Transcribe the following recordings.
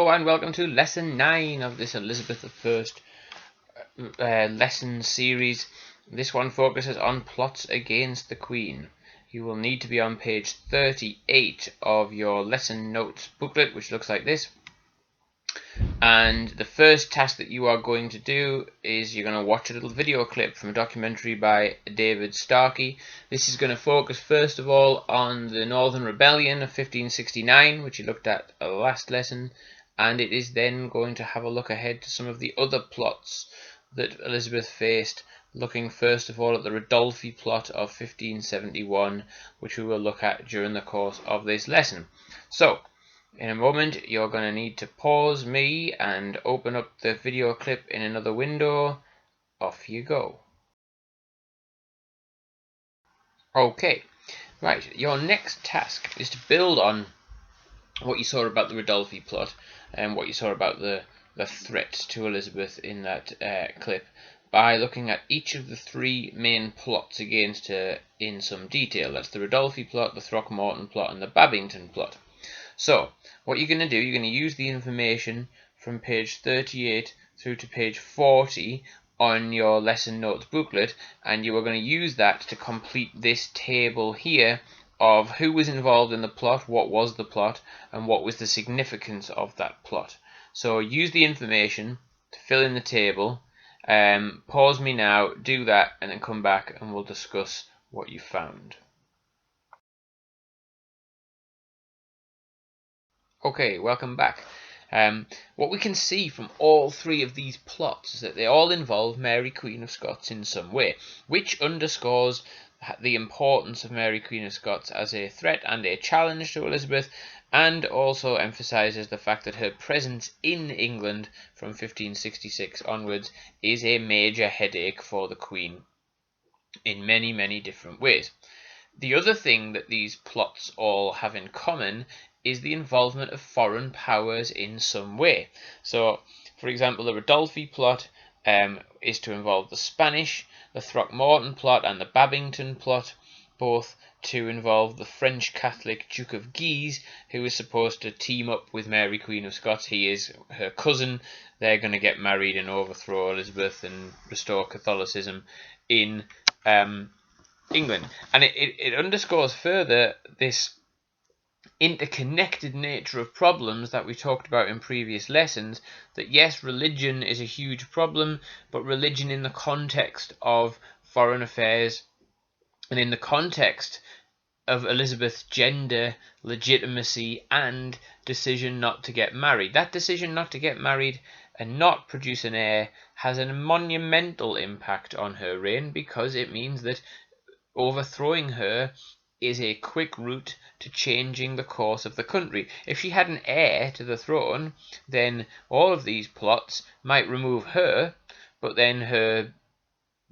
Hello and welcome to lesson 9 of this Elizabeth I lesson series. This one focuses on plots against the Queen. You will need to be on page 38 of your lesson notes booklet, which looks like this. And the first task that you are going to do is you're going to watch a little video clip from a documentary by David Starkey. This is going to focus first of all on the Northern Rebellion of 1569, which you looked at last lesson, and it is then going to have a look ahead to some of the other plots that Elizabeth faced, looking first of all at the Ridolfi Plot of 1571, which we will look at during the course of this lesson. So, in a moment, you're going to need to pause me and open up the video clip in another window. Off you go. Okay, right, your next task is to build on what you saw about the Ridolfi Plot and what you saw about the threat to Elizabeth in that clip by looking at each of the three main plots against her in some detail. That's the Ridolfi Plot, the Throckmorton Plot, and the Babington Plot. So, what you're going to do, you're going to use the information from page 38 through to page 40 on your lesson notes booklet, and you are going to use that to complete this table here of who was involved in the plot, what was the plot, and what was the significance of that plot. So use the information to fill in the table. Pause me now, do that, and then come back and we'll discuss what you found. Okay, welcome back. What we can see from all three of these plots is that they all involve Mary Queen of Scots in some way, which underscores the importance of Mary Queen of Scots as a threat and a challenge to Elizabeth, and also emphasises the fact that her presence in England from 1566 onwards is a major headache for the Queen in many, many different ways. The other thing that these plots all have in common is the involvement of foreign powers in some way. So, for example, the Ridolfi Plot is to involve the Spanish, the Throckmorton Plot and the Babington Plot, both to involve the French Catholic Duke of Guise, who is supposed to team up with Mary Queen of Scots. He is her cousin. They're going to get married and overthrow Elizabeth and restore Catholicism in England. And it underscores further this interconnected nature of problems that we talked about in previous lessons, that yes, religion is a huge problem, but religion in the context of foreign affairs and in the context of Elizabeth's gender, legitimacy, and decision not to get married. That decision not to get married and not produce an heir has a monumental impact on her reign, because it means that overthrowing her is a quick route to changing the course of the country. If she had an heir to the throne, then all of these plots might remove her, but then her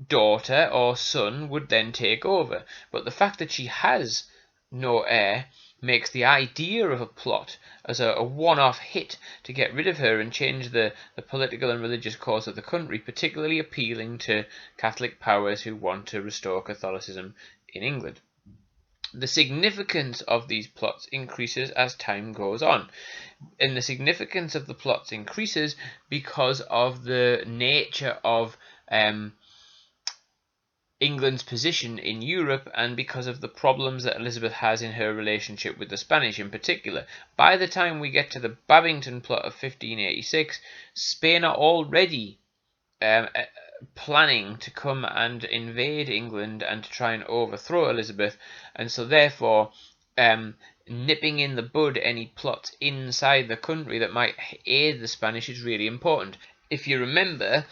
daughter or son would then take over. But the fact that she has no heir makes the idea of a plot as a one-off hit to get rid of her and change the political and religious course of the country particularly appealing to Catholic powers who want to restore Catholicism in England. The significance of these plots increases as time goes on, and the significance of the plots increases because of the nature of England's position in Europe, and because of the problems that Elizabeth has in her relationship with the Spanish in particular. By the time we get to the Babington Plot of 1586, Spain are already planning to come and invade England and to try and overthrow Elizabeth, and so therefore nipping in the bud any plots inside the country that might aid the Spanish is really important. If you remember,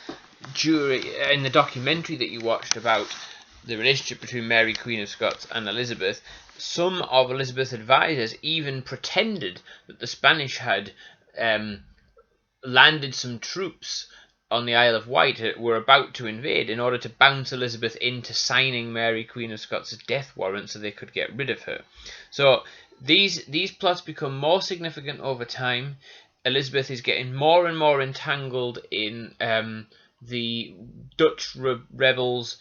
in the documentary that you watched about the relationship between Mary Queen of Scots and Elizabeth, some of Elizabeth's advisors even pretended that the Spanish had landed some troops on the Isle of Wight were about to invade in order to bounce Elizabeth into signing Mary Queen of Scots' death warrant so they could get rid of her. So these plots become more significant over time. Elizabeth is getting more and more entangled in the Dutch rebels'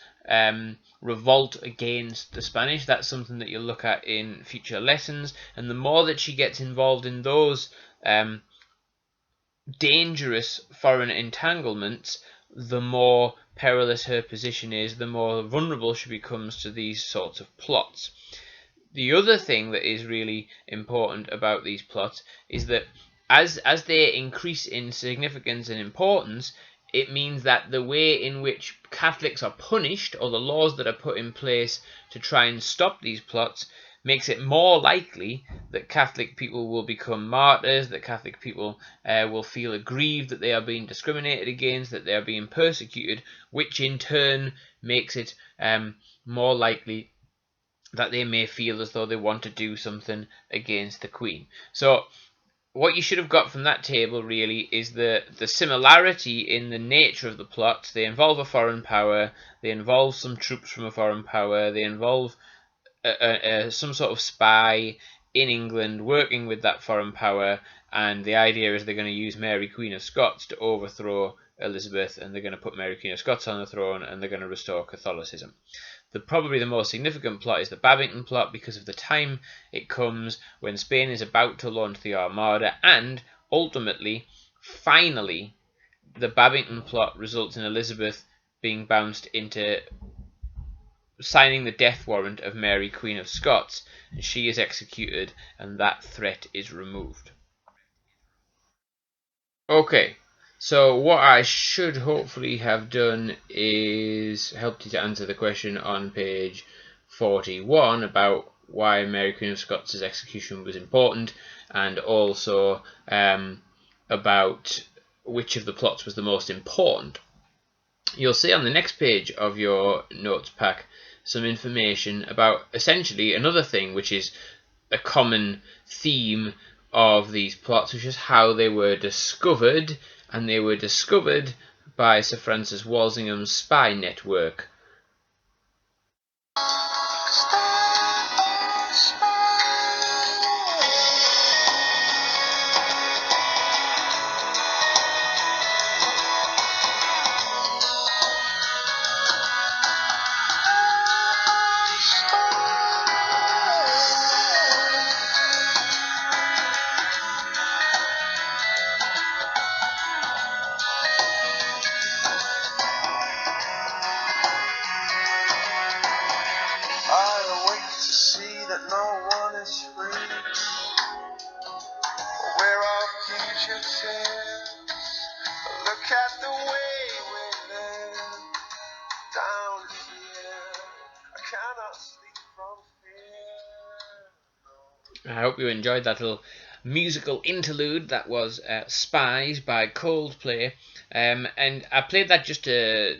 revolt against the Spanish. That's something that you'll look at in future lessons, and the more that she gets involved in those dangerous foreign entanglements, the more perilous her position is, the more vulnerable she becomes to these sorts of plots. The other thing that is really important about these plots is that as they increase in significance and importance, it means that the way in which Catholics are punished, or the laws that are put in place to try and stop these plots, makes it more likely that Catholic people will become martyrs, that Catholic people will feel aggrieved that they are being discriminated against, that they are being persecuted, which in turn makes it more likely that they may feel as though they want to do something against the Queen. So what you should have got from that table really is the similarity in the nature of the plots. They involve a foreign power, they involve some troops from a foreign power, they involve some sort of spy in England working with that foreign power, and the idea is they're going to use Mary Queen of Scots to overthrow Elizabeth, and they're going to put Mary Queen of Scots on the throne, and they're going to restore Catholicism. Probably the most significant plot is the Babington plot, because of the time it comes when Spain is about to launch the Armada, and ultimately, finally, the Babington plot results in Elizabeth being bounced into signing the death warrant of Mary Queen of Scots, and she is executed, and that threat is removed. Okay, so what I should hopefully have done is helped you to answer the question on page 41 about why Mary Queen of Scots' execution was important, and also about which of the plots was the most important. You'll see on the next page of your notes pack some information about essentially another thing which is a common theme of these plots, which is how they were discovered, and they were discovered by Sir Francis Walsingham's spy network. I hope you enjoyed that little musical interlude that was Spies by Coldplay, and I played that just to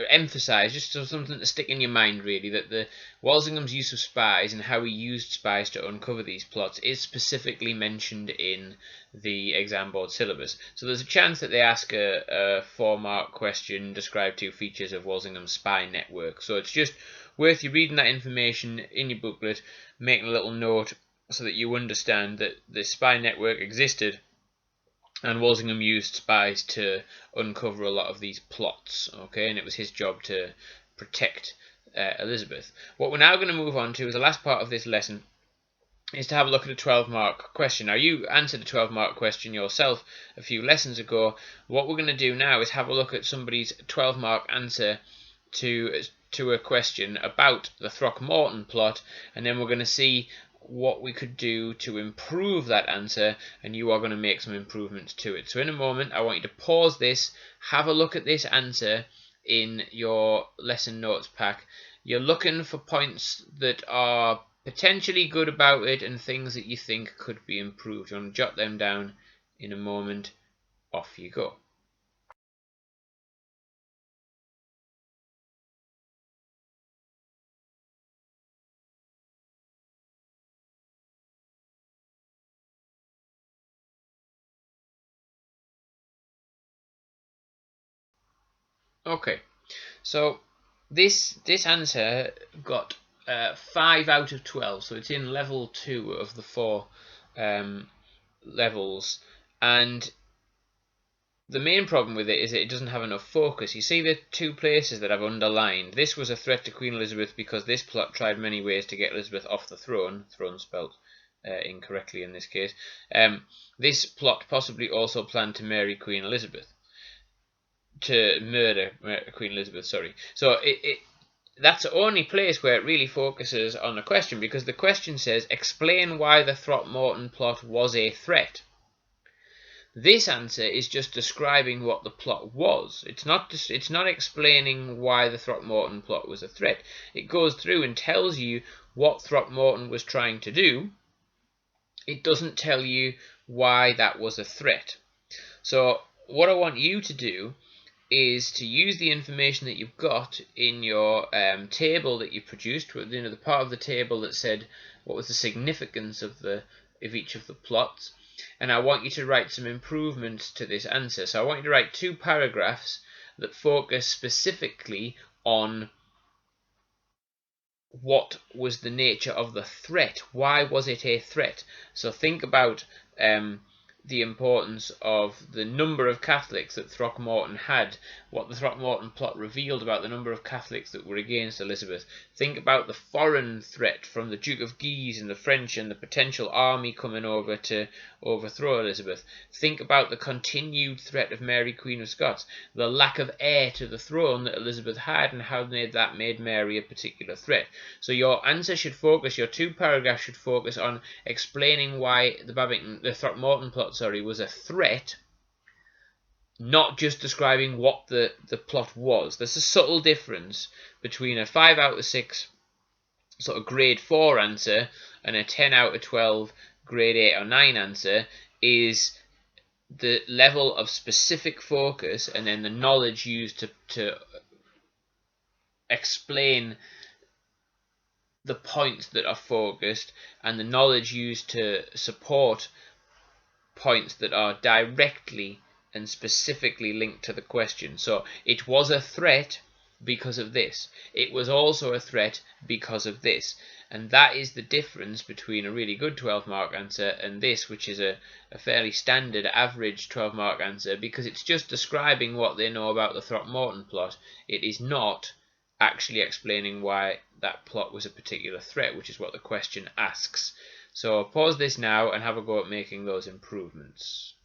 emphasise, just something to stick in your mind really, that the Walsingham's use of spies and how he used spies to uncover these plots is specifically mentioned in the exam board syllabus. So there's a chance that they ask a 4-mark question, describe 2 features of Walsingham's spy network. So it's just worth you reading that information in your booklet, making a little note so that you understand that the spy network existed, and Walsingham used spies to uncover a lot of these plots, okay, and it was his job to protect Elizabeth. What we're now going to move on to is the last part of this lesson, is to have a look at a 12-mark question. Now, you answered a 12-mark question yourself a few lessons ago. What we're going to do now is have a look at somebody's 12-mark answer to a question about the Throckmorton plot, and then we're going to see what we could do to improve that answer, and you are going to make some improvements to it. So in a moment, I want you to pause this, have a look at this answer in your lesson notes pack. You're looking for points that are potentially good about it and things that you think could be improved. You want to jot them down in a moment. Off you go. Okay, so this answer got 5 out of 12, so it's in level 2 of the 4 levels, and the main problem with it is that it doesn't have enough focus. You see the 2 places that I've underlined. This was a threat to Queen Elizabeth because this plot tried many ways to get Elizabeth off the throne spelt incorrectly in this case. This plot possibly also planned to marry Queen Elizabeth. To murder Queen Elizabeth, sorry. So that's the only place where it really focuses on a question, because the question says, explain why the Throckmorton plot was a threat. This answer is just describing what the plot was. It's not explaining why the Throckmorton plot was a threat. It goes through and tells you what Throckmorton was trying to do. It doesn't tell you why that was a threat. So what I want you to do is to use the information that you've got in your table that you produced, the part of the table that said what was the significance of each of the plots, and I want you to write some improvements to this answer. So I want you to write 2 paragraphs that focus specifically on what was the nature of the threat. Why was it a threat? So think about the importance of the number of Catholics that Throckmorton had, what the Throckmorton plot revealed about the number of Catholics that were against Elizabeth. Think about the foreign threat from the Duke of Guise and the French and the potential army coming over to overthrow Elizabeth. Think about the continued threat of Mary Queen of Scots, the lack of heir to the throne that Elizabeth had, and how that made Mary a particular threat. So your answer should focus, your 2 paragraphs should focus on explaining why the Throckmorton plot was a threat, not just describing what the plot was. There's a subtle difference between a 5 out of 6 sort of grade 4 answer and a 10 out of 12 grade 8 or 9 answer, is the level of specific focus and then the knowledge used to explain the points that are focused, and the knowledge used to support points that are directly and specifically linked to the question. So it was a threat because of this. It was also a threat because of this. And that is the difference between a really good 12-mark answer and this, which is a fairly standard average 12-mark answer, because it's just describing what they know about the Throckmorton plot. It is not actually explaining why that plot was a particular threat, which is what the question asks. So pause this now and have a go at making those improvements.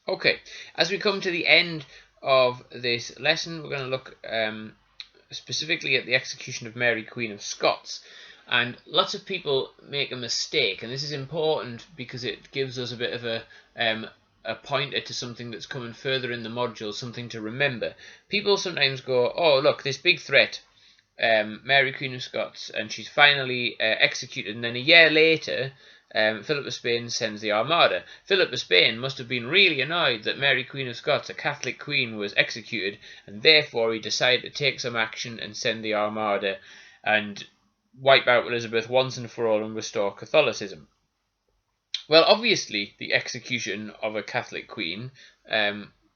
Okay, as we come to the end of this lesson, we're going to look specifically at the execution of Mary Queen of Scots. And lots of people make a mistake, and this is important because it gives us a bit of a pointer to something that's coming further in the module, something to remember. People sometimes go, oh look, this big threat, Mary Queen of Scots, and she's finally executed, and then a year later Philip of Spain sends the Armada. Philip of Spain must have been really annoyed that Mary Queen of Scots, a Catholic queen, was executed, and therefore he decided to take some action and send the Armada and wipe out Elizabeth once and for all and restore Catholicism. Well, obviously, the execution of a Catholic queen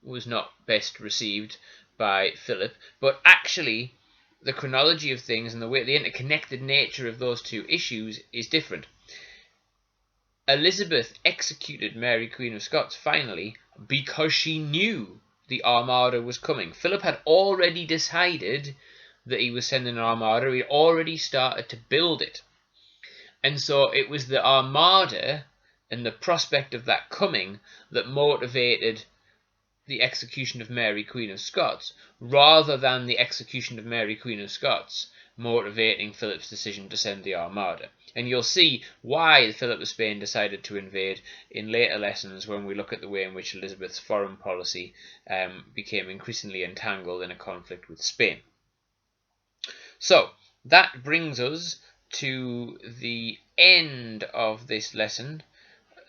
was not best received by Philip, but actually the chronology of things and the interconnected nature of those two issues is different. Elizabeth executed Mary Queen of Scots finally because she knew the Armada was coming. Philip had already decided that he was sending an Armada. He had already started to build it. And so it was the Armada and the prospect of that coming that motivated the execution of Mary Queen of Scots, rather than the execution of Mary Queen of Scots motivating Philip's decision to send the Armada. And you'll see why Philip of Spain decided to invade in later lessons when we look at the way in which Elizabeth's foreign policy became increasingly entangled in a conflict with Spain. So that brings us to the end of this lesson,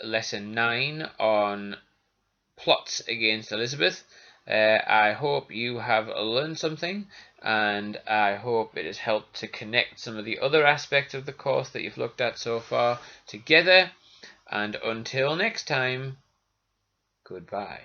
lesson 9 on plots against Elizabeth. I hope you have learned something, and I hope it has helped to connect some of the other aspects of the course that you've looked at so far together. And until next time, goodbye.